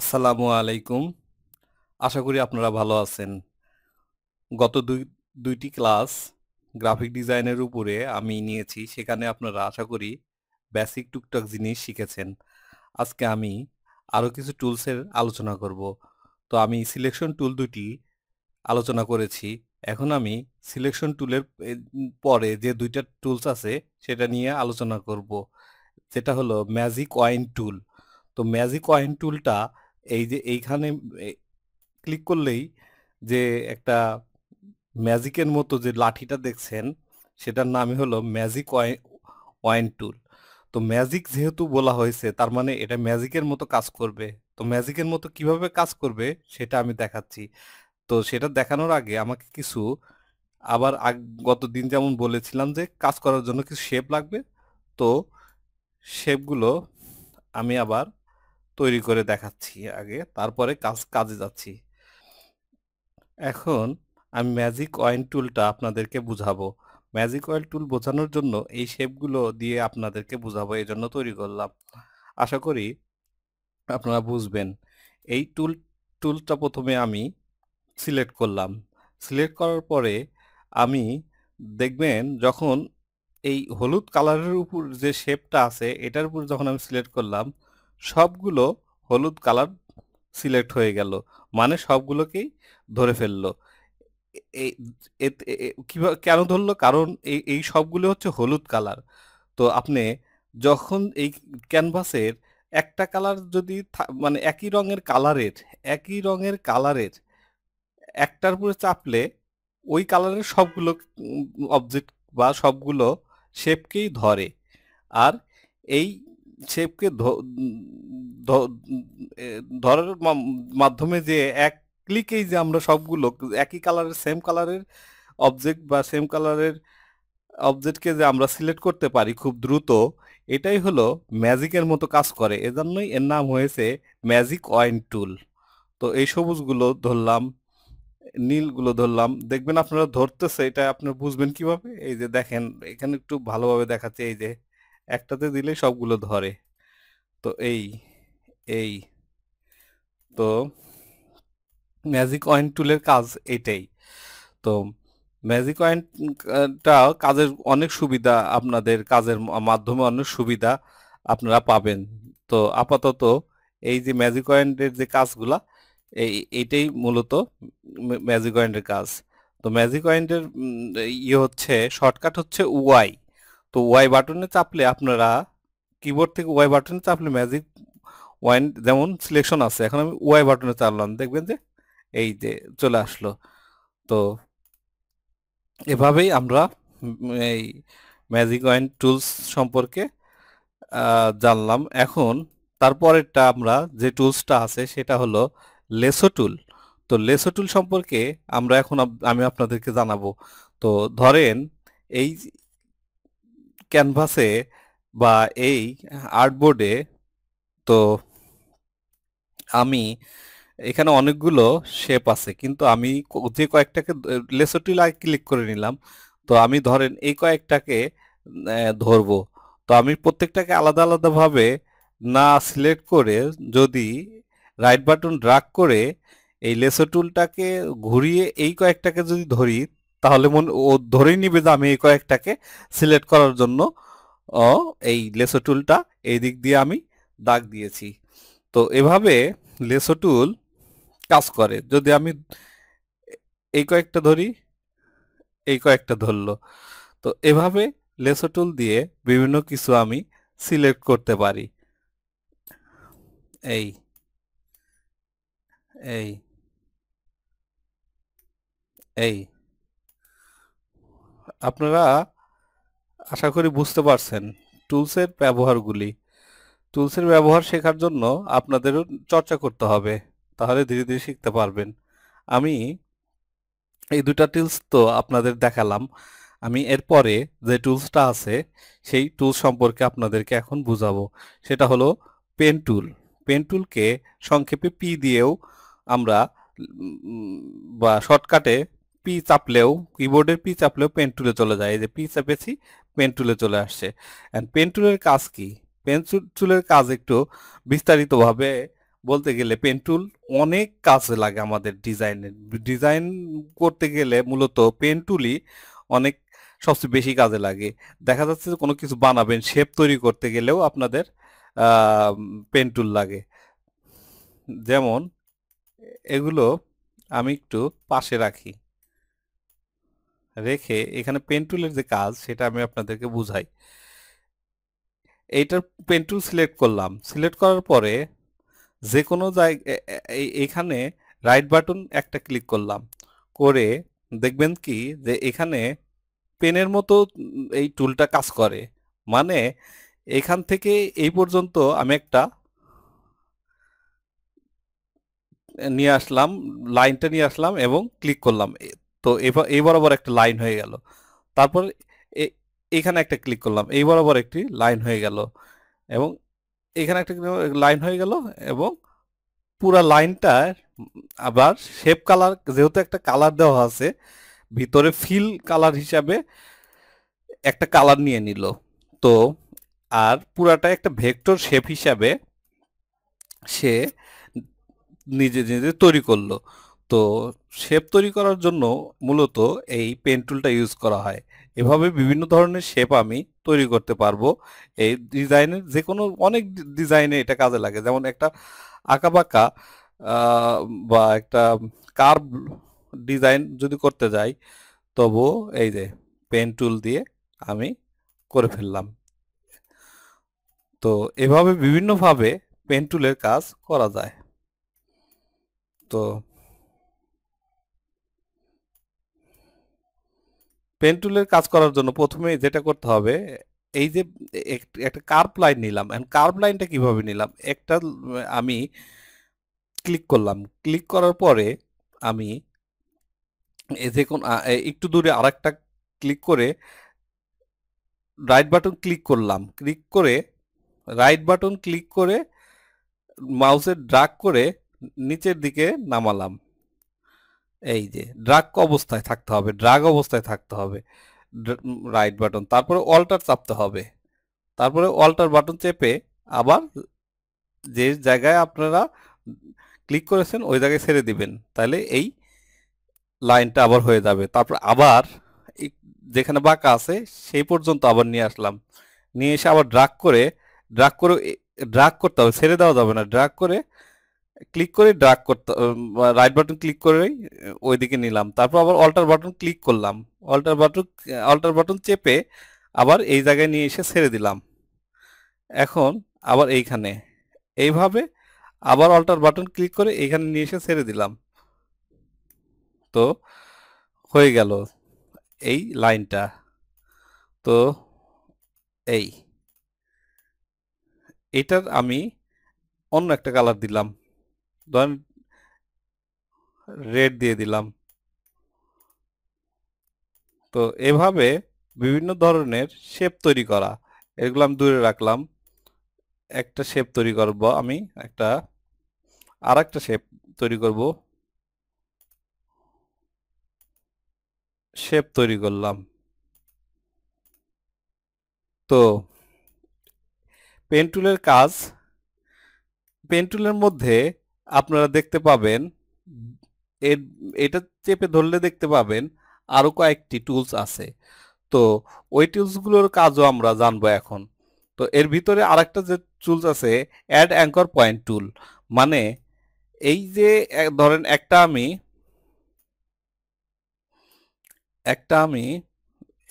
আসসালামু আলাইকুম। আশা করি আপনারা ভালো আছেন। গত দুইটি ক্লাস গ্রাফিক ডিজাইনের উপরে আমি নিয়েছি, সেখানে আপনারা আশা করি বেসিক টুকটাক জিনিস শিখেছেন। আজকে আমি আরও কিছু টুলসের আলোচনা করব। তো আমি সিলেকশন টুল দুটি আলোচনা করেছি। এখন আমি সিলেকশন টুলের পরে যে দুইটা টুলস আছে সেটা নিয়ে আলোচনা করব, যেটা হলো ম্যাজিক ওয়াইন টুল। তো ম্যাজিক ওয়াইন টুলটা এই যে এইখানে ক্লিক করলেই যে একটা ম্যাজিকের মতো যে লাঠিটা দেখছেন, সেটার নামই হলো ম্যাজিক ওয়াইন টুল। তো ম্যাজিক যেহেতু বলা হয়েছে, তার মানে এটা ম্যাজিকের মতো কাজ করবে। তো ম্যাজিকের মতো কিভাবে কাজ করবে সেটা আমি দেখাচ্ছি। তো সেটা দেখানোর আগে আমাকে কিছু আবার গত দিন যেমন বলেছিলাম যে কাজ করার জন্য কিছু শেপ লাগবে। তো শেপগুলো আমি আবার তৈরি করে দেখাচ্ছি আগে, তারপরে কাজে যাচ্ছি। এখন আমি ম্যাজিক অয়েল টুলটা আপনাদেরকে বুঝাবো। ম্যাজিক অয়েল টুল বোঝানোর জন্য এই শেপগুলো দিয়ে আপনাদেরকে বুঝাবো, এই জন্য তৈরি করলাম। আশা করি আপনারা বুঝবেন। এই টুলটা প্রথমে আমি সিলেক্ট করলাম। সিলেক্ট করার পরে আমি দেখবেন যখন এই হলুদ কালারের উপর যে শেপটা আছে এটার উপর যখন আমি সিলেক্ট করলাম, সবগুলো হলুদ কালার সিলেক্ট হয়ে গেল, মানে সবগুলোকেই ধরে ফেললো। এই কিভাবে কেন ধরলো? কারণ এই এই সবগুলো হচ্ছে হলুদ কালার। তো আপনি যখন এই ক্যানভাসের একটা কালার যদি মানে একই রঙের কালারের একটার উপরে চাপলে ওই কালারের সবগুলো অবজেক্ট বা সবগুলো শেপকেই ধরে। আর এই শেপকে ধরার মাধ্যমে যে এক ক্লিকেই যে আমরা সবগুলো একই কালারের সেম কালারের অবজেক্ট বা সেম কালারের অবজেক্টকে যে আমরা সিলেক্ট করতে পারি খুব দ্রুত, এটাই হলো ম্যাজিকের মতো কাজ করে। এজন্যই এর নাম হয়েছে ম্যাজিক ওয়াইন টুল। তো এই সবুজগুলো ধরলাম, নীলগুলো ধরলাম। দেখবেন আপনারা ধরতেছে, এটা আপনারা বুঝবেন কিভাবে? এই যে দেখেন, এখানে একটু ভালোভাবে দেখাচ্ছে। এই যে একটাতে দিলে সবগুলো ধরে। তো এই তো ম্যাজিক ওয়াইন টুলের কাজ এটাই। তো ম্যাজিক ওয়াইনটা কাজের অনেক সুবিধা, আপনাদের কাজের মাধ্যমে অনেক সুবিধা আপনারা পাবেন। তো আপাতত এই যে ম্যাজিক ওয়াইনের যে কাজগুলা, এইটাই মূলত ম্যাজিক ওয়াইনের কাজ। তো ম্যাজিক ওয়াইনের ইয়ে হচ্ছে শর্টকাট হচ্ছে ওয়াই। তো ওয়াই বাটনে চাপলে আপনারা কিবোর্ড থেকে ওয়াই বাটনে চাপলে ম্যাজিক ওয়াইন যেমন সিলেকশন আছে, এখন আমি ওয়াই বাটনে চাপলাম, দেখবেন যে এই যে চলে আসলো। তো এভাবেই আমরা এই ম্যাজিক ওয়াইন টুলস সম্পর্কে জানলাম। এখন তারপরেরটা আমরা যে টুলসটা আছে সেটা হলো লেসো টুল। তো লেসো টুল সম্পর্কে আমরা এখন আমি আপনাদেরকে জানাবো। তো ধরেন এই ক্যানভাসে বা এই আর্টবোর্ডে, তো আমি এখানে অনেকগুলো শেপ আছে, কিন্তু আমি যে কয়েকটাকে লেসো টুল আগে ক্লিক করে নিলাম। তো আমি ধরেন এই কয়েকটাকে ধরবো। তো আমি প্রত্যেকটাকে আলাদা আলাদাভাবে না সিলেক্ট করে, যদি রাইট বাটন ড্রাগ করে এই লেসো টুলটাকে ঘুরিয়ে এই কয়েকটাকে যদি ধরি, তাহলে ও ধরেই নিবে যে আমি এই কয়েকটাকে সিলেক্ট করার জন্য ও এই লেসো টুলটা এই দিক দিয়ে আমি দাগ দিয়েছি। তো এভাবে লেসো টুল কাজ করে। যদি আমি এই কয়েকটা ধরি, এই কয়েকটা ধরলো। তো এভাবে লেসো টুল দিয়ে বিভিন্ন কিছু আমি সিলেক্ট করতে পারি। এই এই এই আপনারা আশা করি বুঝতে পারছেন টুলসের ব্যবহারগুলি। টুলসের ব্যবহার শেখার জন্য আপনাদেরও চর্চা করতে হবে, তাহলে ধীরে ধীরে শিখতে পারবেন। আমি এই দুটা টুলস তো আপনাদের দেখালাম। আমি এরপরে যে টুলসটা আছে সেই টুলস সম্পর্কে আপনাদেরকে এখন বুঝাবো। সেটা হলো পেন টুল। পেন টুলকে সংক্ষেপে পি দিয়েও আমরা বা শর্টকাটে পি চাপলেও, কিবোর্ডের পি চাপলেও পেন টুলে চলে যায়। এই যে পি চাপেছি, পেন টুলে চলে আসছে। পেন টুলের কাজ কি? পেন টুলের কাজ একটু বিস্তারিতভাবে বলতে গেলে পেন টুল অনেক কাজে লাগে আমাদের ডিজাইনের। ডিজাইন করতে গেলে মূলত পেন টুলই অনেক সবচেয়ে বেশি কাজে লাগে। দেখা যাচ্ছে যে কোনো কিছু বানাবেন, শেপ তৈরি করতে গেলেও আপনাদের পেন টুল লাগে। যেমন এগুলো আমি একটু পাশে রাখি, রেখে এখানে পেন টুলের যে কাজ সেটা আমি আপনাদেরকে বুঝাই। এইটার পেন টুল সিলেক্ট করলাম, সিলেক্ট করার পরে যে কোনো জায়গায় এখানে রাইট বাটন একটা ক্লিক করলাম, করে দেখবেন কি যে এখানে পেনের মতো এই টুলটা কাজ করে। মানে এখান থেকে এই পর্যন্ত আমি একটা নিয়ে আসলাম, লাইনটা নিয়ে আসলাম এবং ক্লিক করলাম। তো এবার এই বরাবর একটা লাইন হয়ে গেল। তারপর এ- এখানে একটা ক্লিক করলাম, এই বরাবর একটি লাইন হয়ে গেল, এবং এখানে একটা লাইন হয়ে গেল, এবং পুরা লাইনটা আবার শেপ কালার, যেহেতু একটা কালার দেওয়া আছে ভিতরে, ফিল কালার হিসাবে একটা কালার নিয়ে নিল। তো আর পুরাটা একটা ভেক্টর শেপ হিসাবে সে নিজে নিজে তৈরি করলো। তো শেপ তৈরি করার জন্য মূলত এই পেন টুলটা ইউজ করা হয়। এভাবে বিভিন্ন ধরনের শেপ আমি তৈরি করতে পারবো। এই ডিজাইনের যে কোনো অনেক ডিজাইনে এটা কাজে লাগে। যেমন একটা আঁকাবাঁকা আহ, বা একটা কার্ভ ডিজাইন যদি করতে যাই, তবুও এই যে পেন টুল দিয়ে আমি করে ফেললাম। তো এভাবে বিভিন্নভাবে পেন টুলের কাজ করা যায়। তো পেন টুলের কাজ করার জন্য প্রথমে যেটা করতে হবে, এই যে একটা কার্ভ লাইন নিলাম, এখন কার্ভ লাইনটা কিভাবে নিলাম, একটা আমি ক্লিক করলাম, ক্লিক করার পরে আমি এই যে কোন একটু দূরে আরেকটা ক্লিক করে রাইট বাটন ক্লিক করলাম, ক্লিক করে রাইট বাটন ক্লিক করে মাউসের ড্রাগ করে নিচের দিকে নামালাম। এই যে ড্রাগ অবস্থায় থাকতে হবে, ড্রাগ অবস্থায় থাকতে হবে রাইট বাটন, তারপরে অল্টার চাপতে হবে, তারপরে অল্টার বাটন চেপে আবার যে জায়গায় আপনারা ক্লিক করেছেন ওই জায়গায় ছেড়ে দিবেন, তাহলে এই লাইনটা আবার হয়ে যাবে। তারপর আবার যেখানে বাঁকা আছে সেই পর্যন্ত আবার নিয়ে আসলাম, নিয়ে এসে আবার ড্রাগ করে ড্রাগ করতে হবে, ছেড়ে দেওয়া যাবে না, ড্রাগ করে ক্লিক করে ড্রাগ করতে, রাইট বাটন ক্লিক করেই ওইদিকে নিলাম, তারপর আবার অল্টার বাটন ক্লিক করলাম, অল্টার বাটন অল্টার বাটন চেপে আবার এই জায়গায় নিয়ে এসে ছেড়ে দিলাম। এখন আবার এইখানে এইভাবে আবার অল্টার বাটন ক্লিক করে এইখানে নিয়ে এসে ছেড়ে দিলাম। তো হয়ে গেল এই লাইনটা। তো এই এটার আমি অন্য একটা কালার দিলাম, ধরেন রেড দিয়ে দিলাম। তো এভাবে বিভিন্ন ধরনের শেপ তৈরি করা, এগুলো আমি দূরে রাখলাম। একটা শেপ তৈরি করব আমি, একটা আর একটা শেপ তৈরি করব, শেপ তৈরি করলাম। তো পেন টুলের কাজ, পেন টুলের মধ্যে আপনারা দেখতে পাবেন এর, এটা চেপে ধরলে দেখতে পাবেন আরো কয়েকটি টুলস আছে। তো ওই টুলসগুলোর কাজও আমরা জানবো এখন। তো এর ভিতরে আরেকটা যে টুলস আছে, অ্যাড অ্যাঙ্কর পয়েন্ট টুল। মানে এই যে ধরেন একটা আমি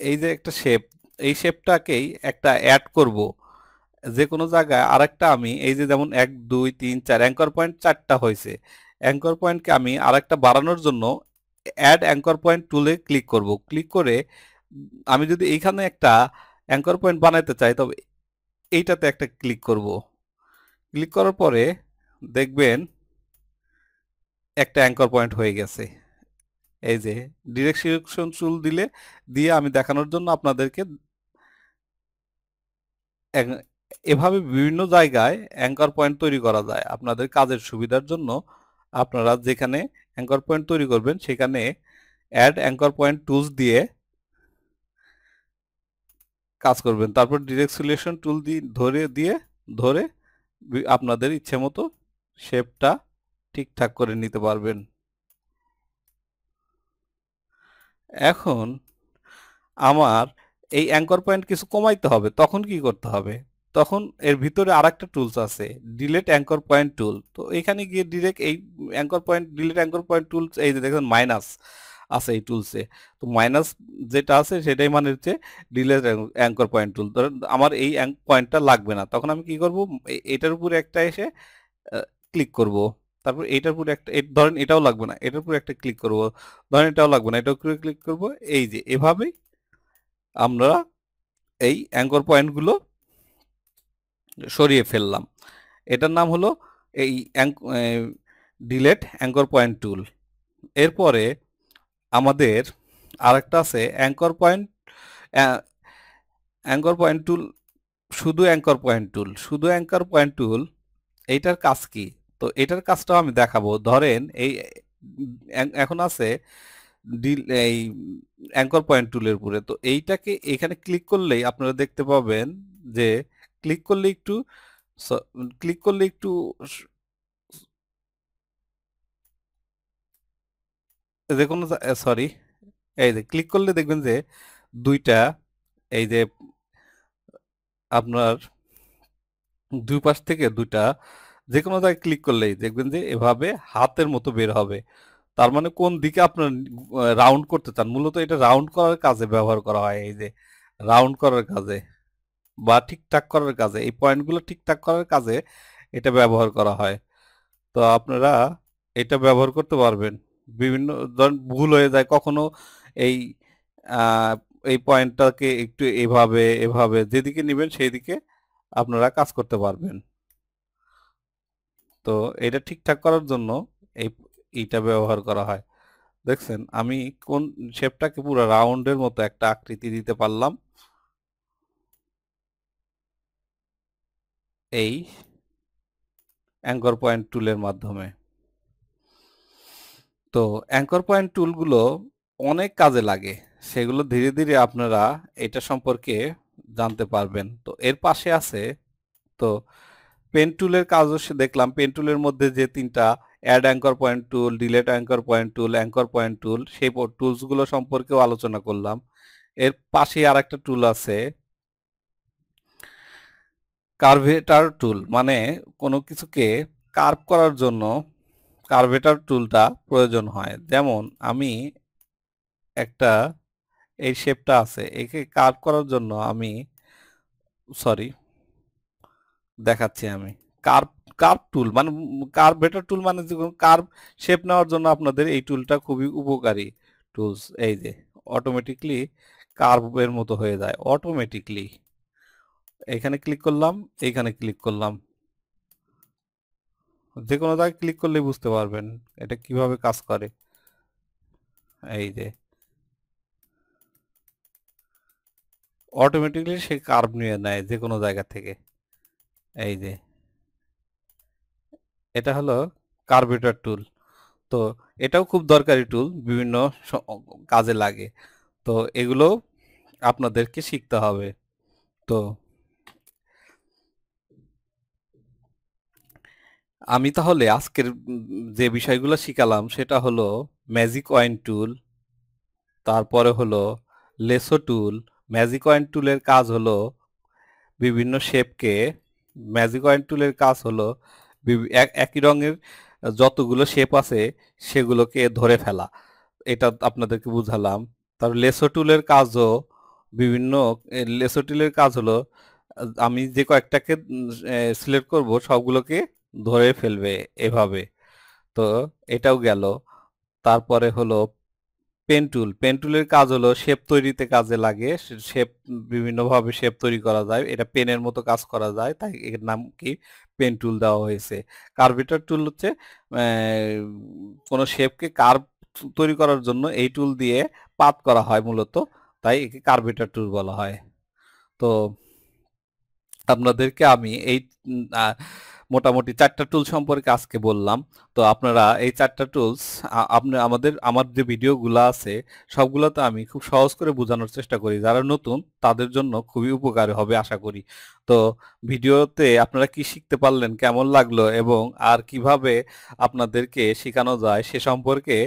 এই যে একটা শেপ, এই শেপটাকেই একটা অ্যাড করব যে কোনো জায়গায়, আরেকটা আমি এই যে যেমন 1 2 3 4 অ্যাঙ্কর পয়েন্ট 4টা হয়েছে, অ্যাঙ্কর পয়েন্টকে আমি আরেকটা বাড়ানোর জন্য অ্যাড অ্যাঙ্কর পয়েন্ট টুলে ক্লিক করব, ক্লিক করে আমি যদি এইখানে একটা অ্যাঙ্কর পয়েন্ট বানাইতে চাই, তবে এইটাতে একটা ক্লিক করব, ক্লিক করার পরে দেখবেন একটা অ্যাঙ্কর পয়েন্ট হয়ে গেছে। এই যে ডিরেকশন টুল দিয়ে আমি দেখানোর জন্য আপনাদেরকে এভাবে বিভিন্ন জায়গায় অ্যাঙ্কর পয়েন্ট তৈরি করা যায়। আপনাদের কাজের সুবিধার জন্য আপনারা যেখানে অ্যাঙ্কর পয়েন্ট তৈরি করবেন সেখানে অ্যাড অ্যাঙ্কর পয়েন্ট টুলস দিয়ে কাজ করবেন। তারপর ডিরেক্ট সিলেকশন টুল দিয়ে ধরে আপনাদের ইচ্ছে মতো শেপটা ঠিকঠাক করে নিতে পারবেন। এখন আমার এই অ্যাঙ্কর পয়েন্ট কিছু কমাইতে হবে, তখন কি করতে হবে? তখন এর ভিতরে আরেকটা টুলস আছে, ডিলিট অ্যাঙ্কর পয়েন্ট টুল। তো এখানে গিয়ে ডিরেক্ট এই anchor point, delete anchor point tools, এই যে দেখেন মাইনাস আছে এই টুলসে। তো মাইনাস যেটা আছে সেটাই মানে হচ্ছে ডিলিট অ্যাঙ্কর পয়েন্ট টুল। ধরেন আমার এই পয়েন্টটা লাগবে না, তখন আমি কি করব, এটার উপরে একটা এসে ক্লিক করব। তারপর এটার উপরে একটা, ধরেন এটাও লাগবে না, এটার উপরে একটা ক্লিক করব। ধরেন এটাও লাগবে না, এটার উপরে ক্লিক করব। এই যে এভাবেই আমরা এই অ্যাঙ্কর পয়েন্টগুলো সরিয়ে ফেললাম। এটার নাম হলো এই ডিলেট অ্যাঙ্কর পয়েন্ট টুল। এরপরে আমাদের আরেকটা আছে অ্যাঙ্কর পয়েন্ট, অ্যাঙ্কর পয়েন্ট টুল, শুধু অ্যাঙ্কর পয়েন্ট টুল, শুধু অ্যাঙ্কর পয়েন্ট টুল। এইটার কাজ কি? তো এটার কাজটাও আমি দেখাবো। ধরেন এই এখন আছে এই অ্যাঙ্কর পয়েন্ট টুলের উপরে। তো এইটাকে এখানে ক্লিক করলেই আপনারা দেখতে পাবেন যে ক্লিক করলে একটু ক্লিক করলে একটু যে কোনো, সরি, এই যে ক্লিক করলে দেখবেন যে দুইটা, এই যে আপনার দুই পাশ থেকে দুইটা যে কোনো জায়গায় ক্লিক করলেই দেখবেন যে এভাবে হাতের মতো বের হবে। তার মানে কোন দিকে আপনার রাউন্ড করতে চান, মূলত এটা রাউন্ড করার কাজে ব্যবহার করা হয়। এই যে রাউন্ড করার কাজে বা ঠিকঠাক করার কাজে, এই পয়েন্টগুলো ঠিকঠাক করার কাজে এটা ব্যবহার করা হয়। তো আপনারা এটা ব্যবহার করতে পারবেন। বিভিন্ন ধরেন ভুল হয়ে যায় কখনো, এই আহ, এই পয়েন্টটাকে একটু এভাবে এভাবে যেদিকে নেবেন সেই দিকে আপনারা কাজ করতে পারবেন। তো এটা ঠিকঠাক করার জন্য এই এইটা ব্যবহার করা হয়। দেখছেন আমি কোন শেপটাকে পুরো রাউন্ডের মতো একটা আকৃতি দিতে পারলাম এই অ্যাঙ্কর পয়েন্ট টুলের মাধ্যমে। তো অ্যাঙ্কর পয়েন্ট টুলগুলো অনেক কাজে লাগে, সেগুলো ধীরে ধীরে আপনারা এটা সম্পর্কে জানতে পারবেন। তো এর পাশে আছে, তো পেন টুলের কাজও দেখলাম। পেন টুলের মধ্যে যে তিনটা, add anchor point tool, delete anchor point tool, anchor point tool, সেই টুলসগুলো সম্পর্কেও আলোচনা করলাম। এর পাশে আর একটা টুল আছে, কার্ভেটার টুল, মানে কোনো কিছুকে কার্ভ করার জন্য কার্ভেটার টুলটা প্রয়োজন হয়। যেমন আমি একটা, এই শেপটা আছে, একে কার্ভ করার জন্য আমি, সরি, দেখাচ্ছি আমি। কার্ভ, কার্ভ টুল মানে কার্ভেটার টুল মানে কার্ভ শেপ নেওয়ার জন্য আপনাদের এই টুলটা খুবই উপকারী টুলস। এই যে অটোমেটিকলি কার্ভের মতো হয়ে যায় অটোমেটিকলি। এখানে ক্লিক করলাম, এইখানে ক্লিক করলাম, যে কোনো জায়গায় ক্লিক করলেই বুঝতে পারবেন এটা কিভাবে কাজ করে। এই যে অটোমেটিকলি সে কার্ভ নিয়ে নেয় যে কোনো জায়গা থেকে। এই যে এটা হলো কার্ভেটার টুল। তো এটাও খুব দরকারি টুল, বিভিন্ন কাজে লাগে। তো এগুলো আপনাদেরকে শিখতে হবে। তো আমি তাহলে আজকের যে বিষয়গুলো শিখালাম সেটা হলো ম্যাজিক কয়েন টুল, তারপরে হলো লেসো টুল। ম্যাজিক কয়েন টুলের কাজ হলো বিভিন্ন শেপকে, ম্যাজিক কয়েন টুলের কাজ হলো একই রঙের যতগুলো শেপ আছে সেগুলোকে ধরে ফেলা। এটা আপনাদেরকে বুঝালাম। তারপর লেসো টুলের কাজও বিভিন্ন, লেসো টুলের কাজ হলো আমি যে কয়েকটাকে সিলেক্ট করব সবগুলোকে ধরে ফেলবে এভাবে। তো এটাও গেল। তারপরে হলো পেন টুল। পেন টুলের কাজ হলো শেপ তৈরিতে কাজে লাগে। শেপ বিভিন্নভাবে শেপ তৈরি করা যায়, এটা পেনের মতো কাজ করা যায়, তাই এর নাম কি পেন টুল দেওয়া হয়েছে। কার্ভেটার টুল হচ্ছে কোনো শেপকে কার্ভ তৈরি করার জন্য এই টুল দিয়ে পাত করা হয় মূলত, তাই একে কার্ভেটার টুল বলা হয়। তো আপনাদেরকে আমি এই মোটামুটি 4টা টুল সম্পর্কে আজকে বললাম। তো আপনারা এই 4টা টুলস আমার যে ভিডিওগুলা আছে সবগুলোতে আমি খুব সহজ করে বোঝানোর চেষ্টা করি। যারা নতুন তাদের জন্য খুবই উপকারী হবে আশা করি। তো ভিডিওতে আপনারা কি শিখতে পারলেন, কেমন লাগলো এবং আর কিভাবে আপনাদেরকে শেখানো যায় সে সম্পর্কে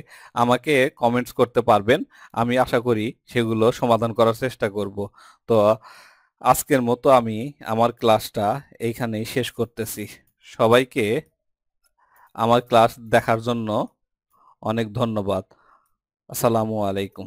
আমাকে কমেন্টস করতে পারবেন। আমি আশা করি সেগুলো সমাধান করার চেষ্টা করব। তো আজকের মতো আমি আমার ক্লাসটা এইখানেই শেষ করতেছি। সবাইকে আমার ক্লাস দেখার জন্য অনেক ধন্যবাদ। আসসালামু আলাইকুম।